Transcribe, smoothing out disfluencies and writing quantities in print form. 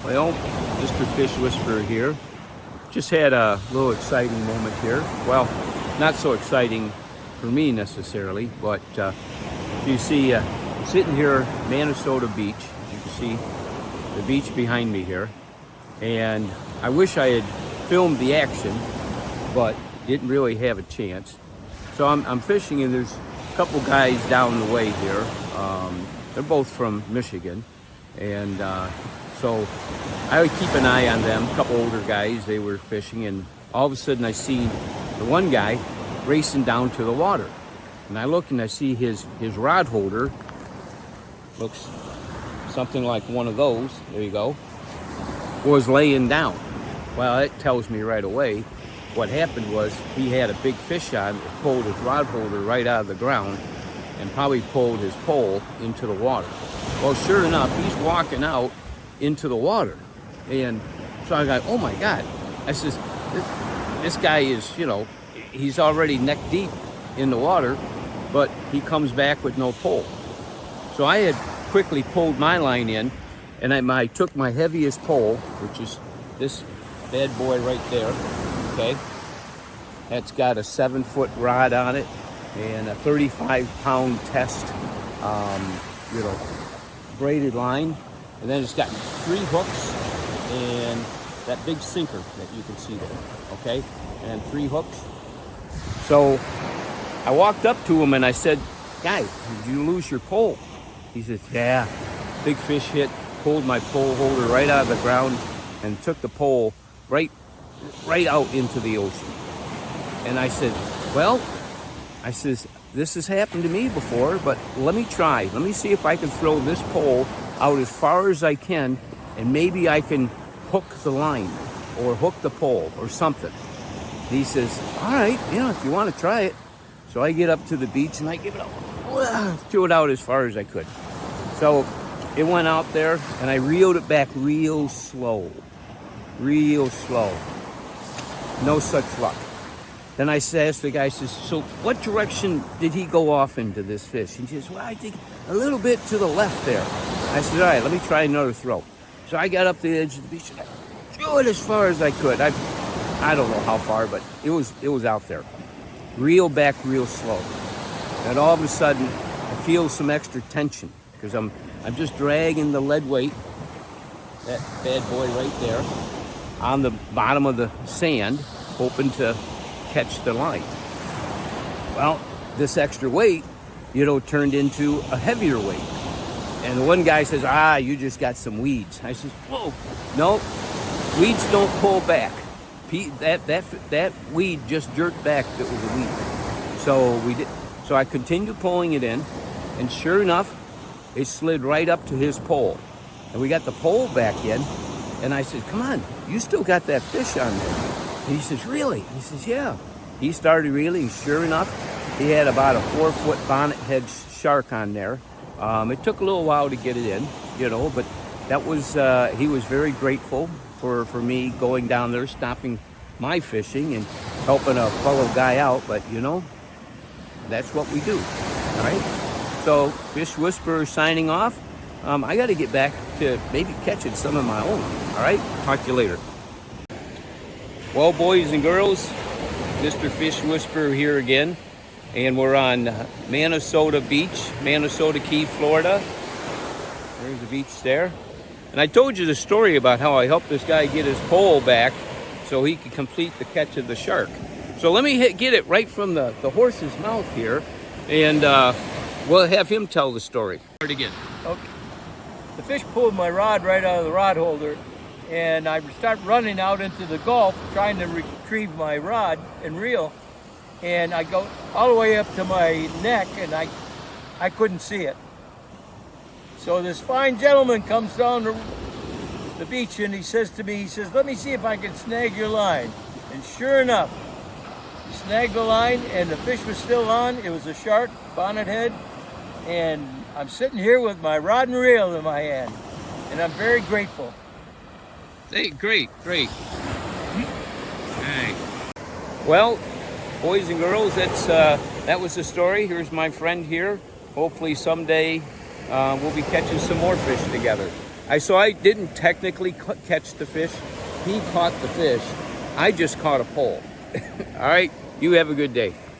Well, Mr. Fish Whisperer here. Just had a little exciting moment here. Well, not so exciting for me necessarily, but you see, I'm sitting here, Manasota Beach. As you can see, the beach behind me here. And I wish I had filmed the action, but didn't really have a chance. So I'm fishing, and there's a couple guys down the way here. They're both from Michigan. And so I would keep an eye on them, a couple older guys, they were fishing, and all of a sudden I see the one guy racing down to the water. And I look and I see his rod holder, looks something like one of those, there you go, was laying down. Well, it tells me right away what happened was he had a big fish on, it pulled his rod holder right out of the ground and probably pulled his pole into the water. Well, sure enough, he's walking out into the water. And so I go, oh my God. I says, this guy is, he's already neck deep in the water, but he comes back with no pole. So I had quickly pulled my line in, and I took my heaviest pole, which is this bad boy right there, okay? That's got a 7-foot rod on it and a 35-pound test, braided line, and then it's got 3 hooks and that big sinker that you can see there, okay, and 3 hooks. So I walked up to him and I said, guy, did you lose your pole? He says, yeah, big fish hit, pulled my pole holder right out of the ground and took the pole right out into the ocean. And I said, well, this has happened to me before, but let me try. Let me see if I can throw this pole out as far as I can, and maybe I can hook the line or hook the pole or something. He says, all right, if you want to try it. So I get up to the beach and I give it out, threw it out as far as I could. So it went out there and I reeled it back real slow. No such luck. Then I asked the guy, so what direction did he go off into this fish? He says, well, I think a little bit to the left there. I said, all right, let me try another throw. So I got up to the edge of the beach and I threw it as far as I could. I don't know how far, but it was out there. Reel back real slow. And all of a sudden, I feel some extra tension because I'm just dragging the lead weight, that bad boy right there, on the bottom of the sand, hoping to catch the line. Well, this extra weight, turned into a heavier weight. And the one guy says, you just got some weeds. I says, whoa, no, weeds don't pull back. That weed just jerked back that was a weed. So I continued pulling it in, and sure enough, it slid right up to his pole. And we got the pole back in, and I said, come on, you still got that fish on there. And he says, really? He says, yeah. He started reeling. Sure enough, he had about a 4-foot bonnet head shark on there. It took a little while to get it in, but that was, he was very grateful for me going down there, stopping my fishing and helping a fellow guy out. But, that's what we do, all right? So, Fish Whisperer signing off. I got to get back to maybe catching some of my own, all right? Talk to you later. Well, boys and girls, Mr. Fish Whisperer here again, and we're on Manasota Beach, Manasota Key, Florida. There's the beach there. And I told you the story about how I helped this guy get his pole back so he could complete the catch of the shark. So let me get it right from the horse's mouth here, and we'll have him tell the story. Start again. Okay. The fish pulled my rod right out of the rod holder, and I start running out into the Gulf trying to retrieve my rod and reel, and I go all the way up to my neck, and I couldn't see it. So this fine gentleman comes down the beach and he says to me, let me see if I can snag your line. And sure enough, he snagged the line and the fish was still on. It was a shark, bonnet head, and I'm sitting here with my rod and reel in my hand, and I'm very grateful. Hey, great. Hey. Well, boys and girls, that was the story. Here's my friend here. Hopefully someday we'll be catching some more fish together. So I didn't technically catch the fish. He caught the fish. I just caught a pole. All right, you have a good day.